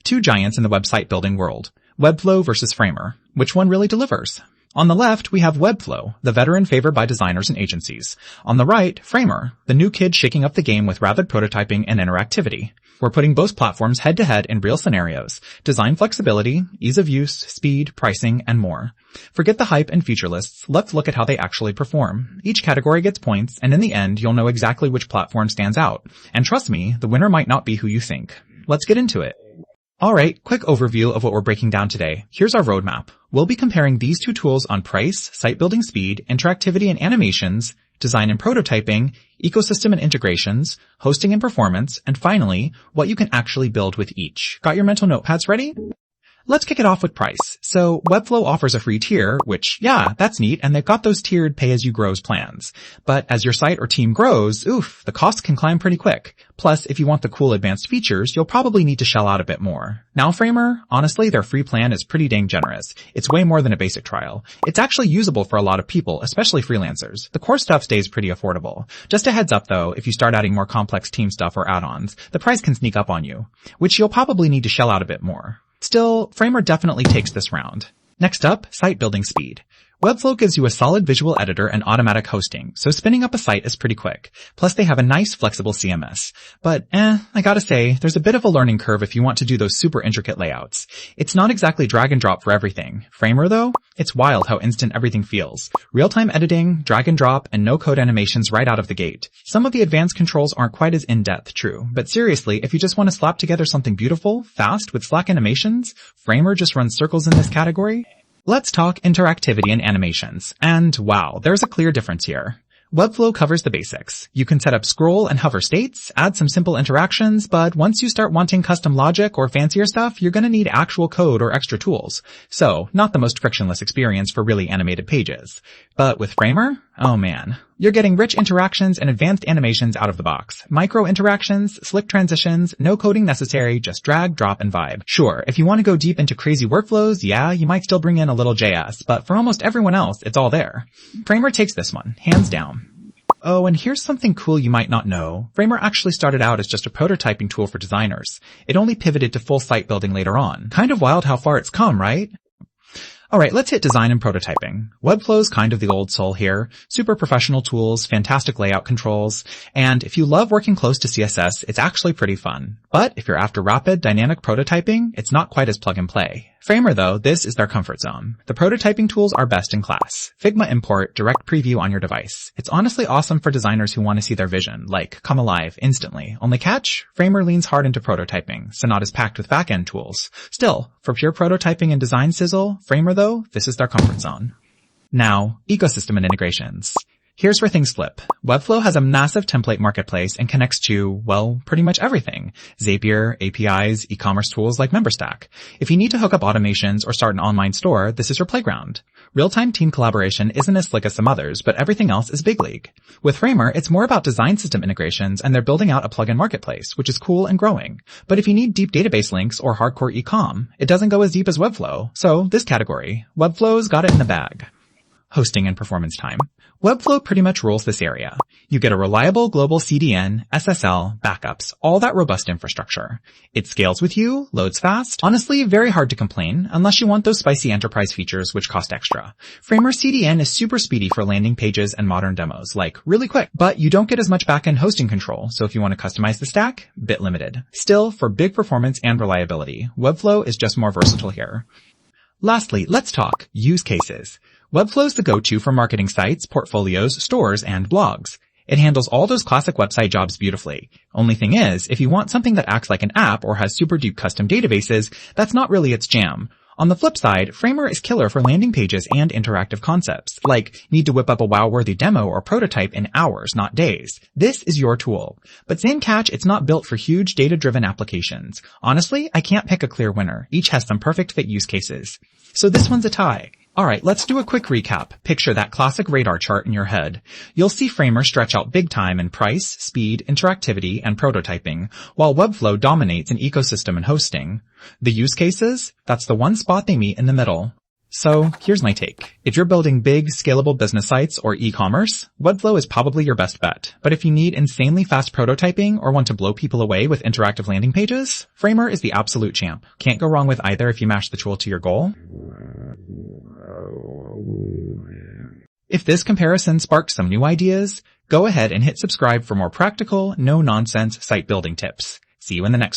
Two giants in the website building world. Webflow versus Framer. Which one really delivers? On the left, we have Webflow, the veteran favored by designers and agencies. On the right, Framer, the new kid shaking up the game with rapid prototyping and interactivity. We're putting both platforms head-to-head in real scenarios. Design flexibility, ease of use, speed, pricing, and more. Forget the hype and feature lists. Let's look at how they actually perform. Each category gets points, and in the end, you'll know exactly which platform stands out. And trust me, the winner might not be who you think. Let's get into it. Alright, quick overview of what we're breaking down today. Here's our roadmap. We'll be comparing these two tools on price, site building speed, interactivity and animations, design and prototyping, ecosystem and integrations, hosting and performance, and finally, what you can actually build with each. Got your mental notepads ready? Let's kick it off with price. So Webflow offers a free tier, which, yeah, that's neat, and they've got those tiered pay-as-you-grows plans. But as your site or team grows, the cost can climb pretty quick. Plus, if you want the cool advanced features, you'll probably need to shell out a bit more. Now Framer, honestly, their free plan is pretty dang generous. It's way more than a basic trial. It's actually usable for a lot of people, especially freelancers. The core stuff stays pretty affordable. Just a heads up though, if you start adding more complex team stuff or add-ons, the price can sneak up on you, which you'll probably need to shell out a bit more. Still, Framer definitely takes this round. Next up, site building speed. Webflow gives you a solid visual editor and automatic hosting, so spinning up a site is pretty quick. Plus they have a nice flexible CMS. But I gotta say, there's a bit of a learning curve if you want to do those super intricate layouts. It's not exactly drag and drop for everything. Framer though, it's wild how instant everything feels. Real-time editing, drag and drop, and no-code animations right out of the gate. Some of the advanced controls aren't quite as in-depth, true, but seriously, if you just want to slap together something beautiful, fast, with Slack animations, Framer just runs circles in this category. Let's talk interactivity and animations. And wow, there's a clear difference here. Webflow covers the basics. You can set up scroll and hover states, add some simple interactions, but once you start wanting custom logic or fancier stuff, you're gonna need actual code or extra tools. So, not the most frictionless experience for really animated pages. But with Framer, oh man. You're getting rich interactions and advanced animations out of the box. Micro interactions, slick transitions, no coding necessary, just drag, drop, and vibe. Sure, if you want to go deep into crazy workflows, yeah, you might still bring in a little JS, but for almost everyone else, it's all there. Framer takes this one, hands down. Oh, and here's something cool you might not know. Framer actually started out as just a prototyping tool for designers. It only pivoted to full site building later on. Kind of wild how far it's come, right? Alright, let's hit design and prototyping. Webflow's kind of the old soul here. Super professional tools, fantastic layout controls, and if you love working close to CSS, it's actually pretty fun. But if you're after rapid, dynamic prototyping, it's not quite as plug and play. Framer though, this is their comfort zone. The prototyping tools are best in class. Figma import, direct preview on your device. It's honestly awesome for designers who want to see their vision, like, come alive, instantly. Only catch? Framer leans hard into prototyping, so not as packed with backend tools. Still, for pure prototyping and design sizzle, Framer though, this is their comfort zone. Now, ecosystem and integrations. Here's where things flip. Webflow has a massive template marketplace and connects to, well, pretty much everything. Zapier, APIs, e-commerce tools like MemberStack. If you need to hook up automations or start an online store, this is your playground. Real-time team collaboration isn't as slick as some others, but everything else is big league. With Framer, it's more about design system integrations, and they're building out a plugin marketplace, which is cool and growing. But if you need deep database links or hardcore e-com, it doesn't go as deep as Webflow. So, this category. Webflow's got it in the bag. Hosting and performance time. Webflow pretty much rules this area. You get a reliable global CDN, SSL, backups, all that robust infrastructure. It scales with you, loads fast. Honestly, very hard to complain, unless you want those spicy enterprise features which cost extra. Framer CDN is super speedy for landing pages and modern demos, like really quick, but you don't get as much backend hosting control, so if you want to customize the stack, bit limited. Still, for big performance and reliability, Webflow is just more versatile here. Lastly, let's talk use cases. Webflow's the go-to for marketing sites, portfolios, stores, and blogs. It handles all those classic website jobs beautifully. Only thing is, if you want something that acts like an app or has super deep custom databases, that's not really its jam. On the flip side, Framer is killer for landing pages and interactive concepts, like need to whip up a wow-worthy demo or prototype in hours, not days. This is your tool. But same catch, it's not built for huge data-driven applications. Honestly, I can't pick a clear winner. Each has some perfect fit use cases. So this one's a tie. Alright, let's do a quick recap. Picture that classic radar chart in your head. You'll see Framer stretch out big time in price, speed, interactivity, and prototyping, while Webflow dominates in ecosystem and hosting. The use cases? That's the one spot they meet in the middle. So here's my take. If you're building big, scalable business sites or e-commerce, Webflow is probably your best bet. But if you need insanely fast prototyping or want to blow people away with interactive landing pages, Framer is the absolute champ. Can't go wrong with either if you match the tool to your goal. If this comparison sparked some new ideas, go ahead and hit subscribe for more practical, no-nonsense site building tips. See you in the next one.